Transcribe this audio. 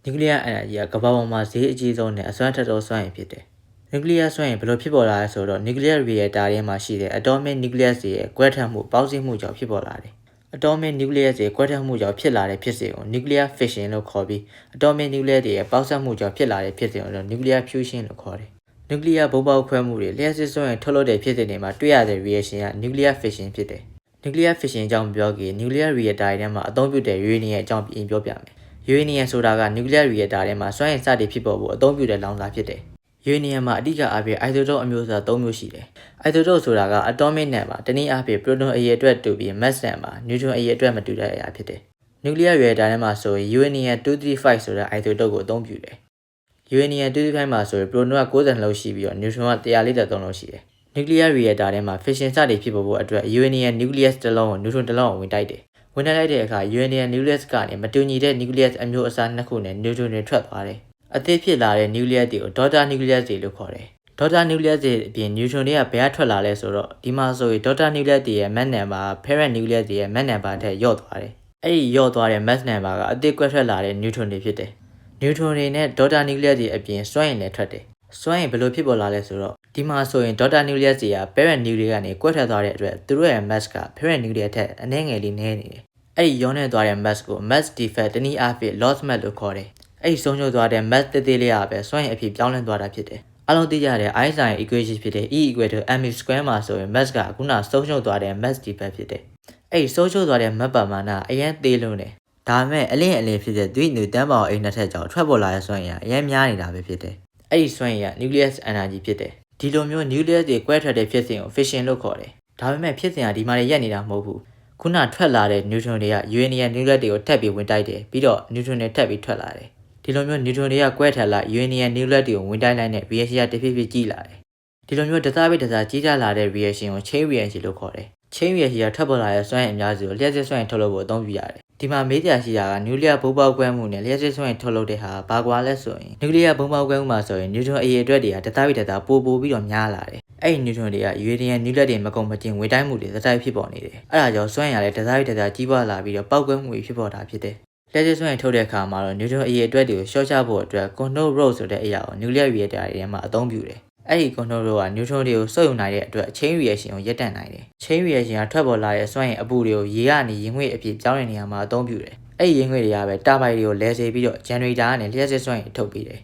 nuclear energy ကကမ္ဘာပေါ်မှာဈေးအကြီးဆုံးနဲ့အစွမ်းထက်သောစွမ်းအင်ဖြစ်တယ်။ nuclear စွမ်းအင်ဘယ်လိုဖြစ်ပေါ်လာလဲဆိုတော့ nuclear reactor ထဲမှာရှိတဲ့ atomic nucleus တွေရဲ့ကွဲထက်မှုပေါင်းစည်းမှုကြောင့်ဖြစ်ပေါ်လာတယ်။ atomic nucleus တွေကွဲထက်မှုကြောင့်ဖြစ်လာတဲ့ဖြစ်စဉ်ကို nuclear fission လို့ခေါ်ပြီး atomic nucleus တွေရဲ့ပေါင်းစပ်မှုကြောင့်ဖြစ်လာတဲ့ဖြစ်စဉ်ကို nuclear fusion လို့ခေါ်တယ်။ nuclear ဘုံပေါက်ခွဲမှုတွေလျှက်စစ်စွမ်းအင်ထုတ်လုပ်တဲ့ဖြစ်စဉ်တွေမှာတွေ့ရတဲ့ reaction က nuclear fission ဖြစ်တယ်။ nuclear fission အကြောင်းပြောပြီး nuclear reactor ထဲမှာအသုံးပြုတဲ့ uranium အကြောင်းပြင်ပြောပြမယ်။ uranium ဆိုတာက nuclear reactor ထဲမှာစွမ်းအင်စတင်ဖြစ်ပေါ်ဖို့အသုံးပြုတဲ့လောင်စာဖြစ်တယ်။ uranium မှာအဓိကအားဖြင့် isotope အမျိုးအစား၃မျိုးရှိတယ်။ isotope ဆိုတာက atomic number တနည်းအားဖြင့် proton အရေအတွက်တူပြီး mass number neutron အရေအတွက်မတူတဲ့အရာဖြစ်တယ်။ nuclear reactor ထဲမှာဆိုရင် uranium-235 ဆိုတဲ့ isotope ကိုအသုံးပြုတယ်။ uranium-235 မှာဆိုရင် proton က92လုံးရှိပြီးတော့ neutron က143လုံးရှိတယ်။ nuclear reactor ထဲမှာ fission စတင်ဖြစ်ပေါ်ဖို့အတွက် uranium nucleus တစ်လုံးကို neutron တစ်လုံးဝင်တိုက်တယ်။ဝင်တိုက်လိုက်တဲ့အခါ uranium nucleus ကနေမတူညီတဲ့ nucleus အမျိုးအစားနှစ်ခုနဲ့ neutron တွေထွက်သွားတယ်။အသစ်ဖြစ်လာတဲ့ nucleus တွေကို daughter nucleus တွေလို့ခေါ်တယ်။ daughter nucleus တွေအပြင် neutron တွေကဘယ်ကထွက်လာလဲဆိုတော့ဒီမှာဆိုရင် daughter nucleus တွေရဲ့ mass number parent nucleus တွေရဲ့ mass number ထက်လျော့သွားတယ်။အဲ့ဒီလျော့သွားတဲ့ mass number ကအသစ်ကွဲထွက်လာတဲ့ neutron တွေဖြစ်တယ်။ neutron တွေနဲ့ daughter nucleus တွေအပြင်စွမ်းအင်လည်းထွက်တယ်။စွမ်းအင်ဘယ်လိုဖြစ်ပေါ်လာလဲဆိုတော့ဒီမှာဆိုရင် daughter nucleus တွေက parent nucleus ကနေကွဲထွက်သွားတဲ့အတွက်သူတို့ရဲ့ mass က parent nucleus ထက်အနည်းငယ်လေးနည်းနေတယ်။အဲ့ဒီရောနှဲသွားတဲ့ mass ကို mass defect တနည်းအားဖြင့် lost mass လို့ခေါ်တယ်။အဲ့ဒီဆုံးရှုံးသွားတဲ့ mass သေးသေးလေးကပဲစွမ်းအင်အဖြစ်ပြောင်းလဲသွားတာဖြစ်တယ်။အားလုံးသိကြတဲ့ Einstein equation ဖြစ်တဲ့ E = mc² မှာဆိုရင် mass ကခုနဆုံးရှုံးသွားတဲ့ mass defect ဖြစ်တယ်။အဲ့ဒီဆုံးရှုံးသွားတဲ့ mass ပမာဏအရင်သေးလုံးတယ်။ဒါပေမဲ့အလင်းဖြစ်တဲ့ သွေးနူတန်းပေါင်အိမ်နှစ်ထပ်ကြောင့်ထွက်ပေါ်လာတဲ့စွမ်းအင်ကအရင်များနေတာပဲဖြစ်တယ်။အဲ့ဒီစွမ်းအင်က nucleus energy ဖြစ်တယ်။ဒီလိုမျိုး nucleus တွေကွဲထွက်တဲ့ဖြစ်စဉ်ကို fission လို့ခေါ်တယ်။ဒါပေမဲ့ဖြစ်စဉ်ကဒီမှာရက်နေတာမဟုတ်ဘူး။ခုနထွက်လာတဲ့ neutron တွေက uranium nucleus တွေကိုထပ်ပြီးဝင်တိုက်တယ်ပြီးတော့ neutron တွေထပ်ပြီးထွက်လာတယ်။ဒီလိုမျိုး neutron တွေကကွဲထက်လာ uranium nucleus တွေကိုဝင်တိုက်လိုက်တဲ့ reaction ကတဖြည်းဖြည်းကြီးလာတယ်။ဒီလိုမျိုးတစားပြီးတစားကြီးကြလာတဲ့ reaction ကို chain reaction လို့ခေါ်တယ်။ chain reaction ကထွက်ပေါ်လာတဲ့စွမ်းအင်အများစုကိုလျှက်စစ်စွမ်းအင်ထုတ်လုပ်ဖို့အသုံးပြုရတယ်။ဒီမှာမေးကြရှိတာက nuclear ဘုံပေါက်ကွဲမှုနဲ့လျှက်စစ်စွမ်းအင်ထုတ်လုပ်တဲ့ဟာဘာကွာလဲဆိုရင် nuclear ဘုံပေါက်ကွဲမှုမှာဆိုရင် neutron အရေအတွက်တွေကတစားပြီးတစားပိုပြီးတော့များလာတယ်။အဲ့ဒီ neutron တွေက uranium nucleus တွေမကုန်မချင်းဝင်တိုက်မှုတွေတစားဖြစ်ပေါ်နေတယ်။အဲ့ဒါကြောင့်စွမ်းအင်ကလည်းတစားပြီးတစားကြီးပွားလာပြီးတော့ပေါက်ကွဲမှုတွေဖြစ်ပေါ်တာဖြစ်တယ်။လျှက်စစ်စွမ်းအင်ထုတ်တဲ့အခါမှာတော့ neutron အရေအတွက်တွေကိုရှော့ချဖို့အတွက် control rod ဆိုတဲ့အရာကို nuclear reactor တွေထဲမှာအသုံးပြုတယ်။အဲ့ဒီ control rod က neutron တွေကိုစုပ်ယူနိုင်တဲ့အတွက် chain reaction ကိုရပ်တန့်နိုင်တယ်။ chain reaction ကထွက်ပေါ်လာတဲ့စွမ်းအင်အပူတွေကိုရေကနေရင်ငွေ့အဖြစ်ပြောင်းတဲ့နေရာမှာအသုံးပြုတယ်။အဲ့ဒီရင်ငွေ့တွေကပဲတာဘိုင်တွေကိုလဲစေပြီးတော့ generator ကနေလျှက်စစ်စွမ်းအင်ထုတ်ပေးတယ်